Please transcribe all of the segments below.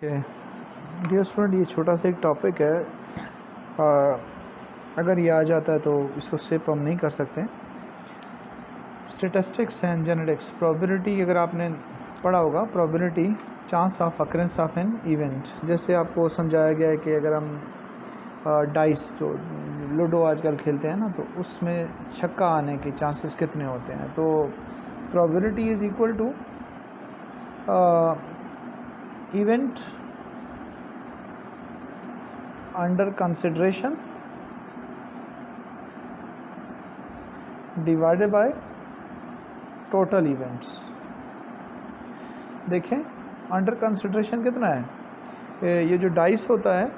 Okay dear student, ये छोटा सा एक टॉपिक है। अगर ये आ जाता है तो इसको सिर्फ हम नहीं कर सकते। स्टेटिस्टिक्स एंड जेनेटिक्स, प्रोबेबिलिटी अगर आपने पढ़ा होगा, probability chance of occurrence of an event. जैसे आपको समझाया गया है कि अगर हम डाइस जो लूडो आजकल खेलते हैं ना, तो उसमें छक्का आने के चांसेस कितने होते हैं। तो probability is equal to event under consideration divided by total events। देखें अंडर कंसिडरेशन कितना है। ये जो डाइस होता है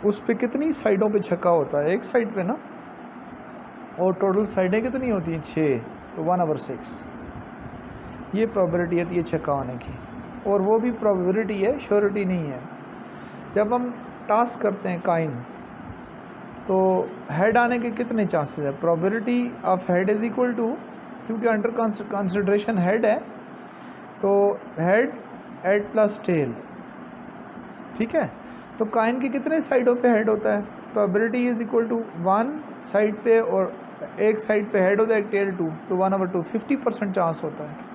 उस पे कितनी साइडों पे छक्का होता है, एक साइड पे ना, और टोटल साइडें कितनी होती हैं, 6, तो 1/6। ये प्रोबेबिलिटी है ये छक्का होने की, और वो भी प्रोबेबिलिटी है, श्योरिटी नहीं है। जब हम टास्क करते हैं काइन, तो हेड आने के कितने चांसेस है। Probability of head is equal to, क्योंकि अंडर कंसिडरेशन हेड है, तो हेड प्लस टेल, ठीक है। तो काइन के कितने साइडों पे हेड होता है। Probability is equal to 1 side पे, और एक साइड पे हेड होता है, एक टेल 2, तो 1/2, 50% चांस होता है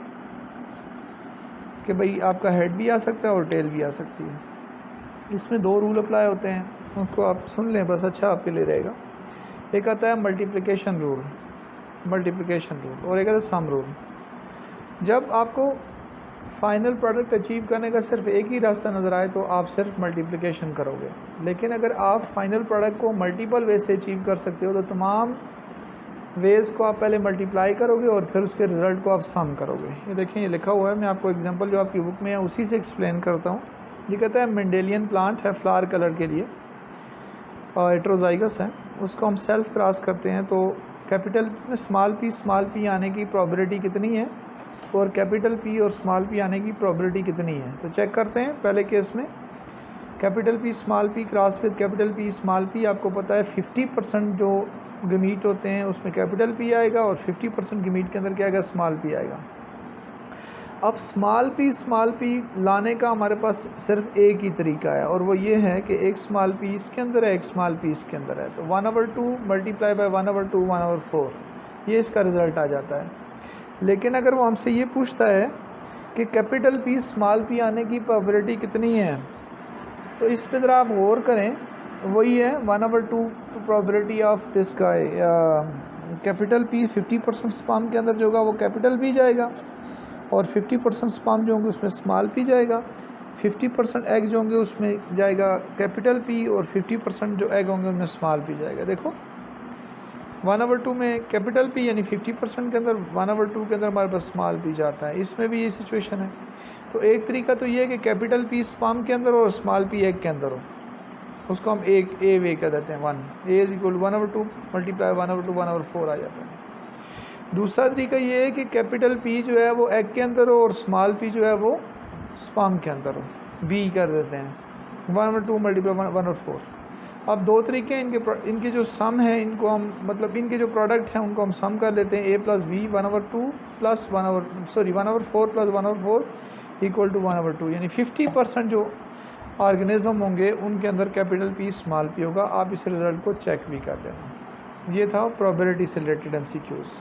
कि भाई आपका हेड भी आ सकता है और टेल भी आ सकती है। इसमें 2 रूल अप्लाई होते हैं, उसको आप सुन लें बस, अच्छा आपके लिए रहेगा। एक आता है मल्टीप्लिकेशन रूल, और एक आता है सम रूल। जब आपको फाइनल प्रोडक्ट अचीव करने का सिर्फ एक ही रास्ता नज़र आए तो आप सिर्फ मल्टीप्लिकेशन करोगे, लेकिन अगर आप फाइनल प्रोडक्ट को मल्टीपल वे से अचीव कर सकते हो तो तमाम वेज़ को आप पहले मल्टीप्लाई करोगे और फिर उसके रिज़ल्ट को आप सम करोगे। ये देखें, ये लिखा हुआ है, मैं आपको एग्जांपल जो आपकी बुक में है उसी से एक्सप्लेन करता हूँ। ये कहता है मेंडेलियन प्लांट है फ्लावर कलर के लिए, और हेटेरोजाइगस है, उसको हम सेल्फ क्रॉस करते हैं तो कैपिटल में स्मॉल पी आने की प्रोबेबिलिटी कितनी है, और कैपिटल पी और स्मॉल पी आने की प्रोबेबिलिटी कितनी है। तो चेक करते हैं। पहले केस में capital P small P cross with capital P small P, आपको पता है 50% जो गमीट होते हैं उसमें कैपिटल पी आएगा, और 50% गमीट के अंदर क्या आएगा, स्मॉल पी आएगा। अब स्मॉल पी लाने का हमारे पास सिर्फ एक ही तरीका है, और वो ये है कि एक स्मॉल पी इसके अंदर है, एक स्मॉल पी इसके अंदर है, तो 1/2 मल्टीप्लाई बाय 1/2 1/4, ये इसका रिज़ल्ट आ जाता है। लेकिन अगर वो हमसे ये पूछता है कि कैपिटल पी स्मॉल पी आने की प्रोबेबिलिटी कितनी है, तो इस पर ज़रा आप गौर करें। वही है 1/2 probability of this guy. Capital P 50% sperm के अंदर जो होगा वो कैपिटल पी जाएगा, और 50% स्पर्म जो होंगे उसमें स्मॉल पी जाएगा। 50% एग जो होंगे उसमें जाएगा कैपिटल पी, और 50% जो एग होंगे उनमें स्मॉल पी जाएगा। देखो 1/2 में कैपिटल पी यानी 50% के अंदर, 1/2 के अंदर हमारे पास स्मॉल पी जाता है। इसमें भी ये सिचुएशन है। तो एक तरीका तो ये है कि कैपिटल पी स्पर्म के अंदर और स्मॉल पी एग के अंदर हो, उसको हम एक ए वे कह देते हैं। 1 ए इज इक्वल 1/2 मल्टीप्लाई 1/2 1/4 आ जाता है। दूसरा तरीका ये है कि कैपिटल पी जो है वो एग के अंदर हो, और स्मॉल पी जो है वो स्पर्म के अंदर हो, बी कर देते हैं 1/2 मल्टीप्लाई 1/4। अब 2 तरीके हैं इनके जो सम है, इनको हम मतलब इनके जो प्रोडक्ट हैं उनको हम सम कर लेते हैं। a plus B 1/2 plus 1/4 plus 1/4 equal to 1/2, यानी 50% जो ऑर्गेनिज्म होंगे उनके अंदर कैपिटल पी स्मॉल पी होगा। आप इस रिज़ल्ट को चेक भी कर लेना। ये था प्रोबेबिलिटी से रिलेटेड MCQs।